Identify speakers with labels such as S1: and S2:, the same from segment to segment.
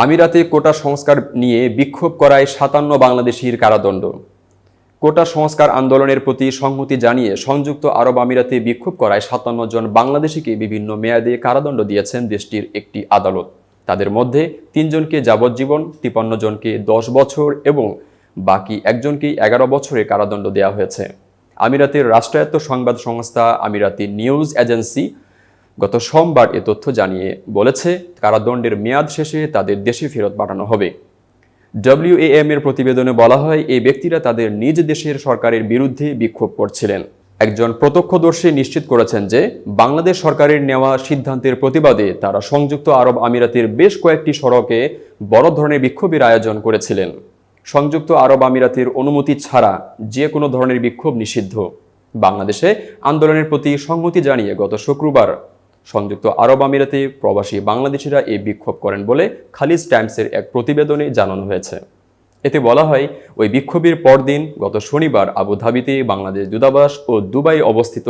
S1: আমিরাতে কোটা সংস্কার নিয়ে বিক্ষোভ করায় ৫৭ বাংলাদেশির কারাদণ্ড। কোটা সংস্কার আন্দোলনের প্রতি সংহতি জানিয়ে সংযুক্ত আরব আমিরাতে বিক্ষোভ করায় ৫৭ জন বাংলাদেশিকে বিভিন্ন মেয়াদে কারাদণ্ড দিয়েছেন দেশটির একটি আদালত। তাদের মধ্যে ৩ জনকে যাবজ্জীবন, ৫৩ জনকে ১০ বছর এবং বাকি একজনকেই ১১ বছরের কারাদণ্ড দেওয়া হয়েছে। আমিরাতের রাষ্ট্রায়ত্ত সংবাদ সংস্থা আমিরাতি নিউজ এজেন্সি গত সোমবার এ তথ্য জানিয়ে বলেছে, কারাদণ্ডের মেয়াদ শেষে তাদের দেশে ফেরত পাঠানো হবে। WAM এর প্রতিবেদনে বলা হয়, এই ব্যক্তিরা তাদের নিজ দেশের সরকারের বিরুদ্ধে বিক্ষোভ করছিলেন। একজন প্রত্যক্ষদর্শী নিশ্চিত করেছেন যে বাংলাদেশ সরকারের নেওয়া সিদ্ধান্তের প্রতিবাদে তারা সংযুক্ত আরব আমিরাতের বেশ কয়েকটি সড়কে বড় ধরনের বিক্ষোভের আয়োজন করেছিলেন। সংযুক্ত আরব আমিরাতের অনুমতি ছাড়া যে কোনো ধরনের বিক্ষোভ নিষিদ্ধ। বাংলাদেশে আন্দোলনের প্রতি সংহতি জানিয়ে গত শুক্রবার সংযুক্ত আরব আমিরাতে প্রবাসী বাংলাদেশিরা এই বিক্ষোভ করেন বলে খালিজ টাইমসের এক প্রতিবেদনে জানানো হয়েছে। এতে বলা হয়, ওই বিক্ষোভের পরদিন গত শনিবার আবুধাবিতে বাংলাদেশ দূতাবাস ও দুবাই অবস্থিত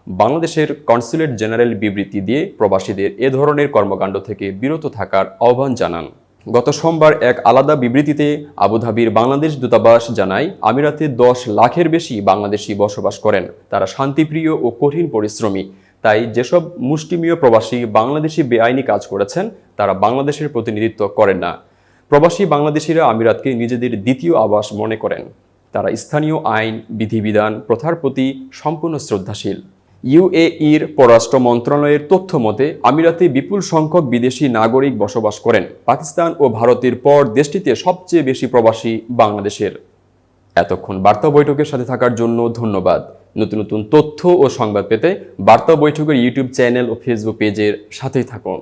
S1: বাংলাদেশের কনসুলেট জেনারেল বিবৃতি দিয়ে প্রবাসীদের এ ধরনের কর্মকাণ্ড থেকে বিরত থাকার আহ্বান জানান। গত সোমবার এক আলাদা বিবৃতিতে আবুধাবির বাংলাদেশ দূতাবাস জানায়, আমিরাতে ১০ লাখের বেশি বাংলাদেশি বসবাস করেন। তারা শান্তিপ্রিয় ও কঠিন পরিশ্রমী। তাই যেসব মুষ্টিমেয় প্রবাসী বাংলাদেশি বেআইনি কাজ করেছেন তারা বাংলাদেশের প্রতিনিধিত্ব করেন না। প্রবাসী বাংলাদেশিরা আমিরাতকে নিজেদের দ্বিতীয় আবাস মনে করেন। তারা স্থানীয় আইন, বিধিবিধান, প্রথার প্রতি সম্পূর্ণ শ্রদ্ধাশীল। UAEর পররাষ্ট্র মন্ত্রণালয়ের তথ্য মতে আমিরাতে বিপুল সংখ্যক বিদেশি নাগরিক বসবাস করেন। পাকিস্তান ও ভারতের পর দেশটিতে সবচেয়ে বেশি প্রবাসী বাংলাদেশের। এতক্ষণ বার্তা বৈঠকের সাথে থাকার জন্য ধন্যবাদ। নতুন নতুন তথ্য ও সংবাদ পেতে বার্তা বৈঠকের ইউটিউব চ্যানেল ও ফেসবুক পেজের সাথেই থাকুন।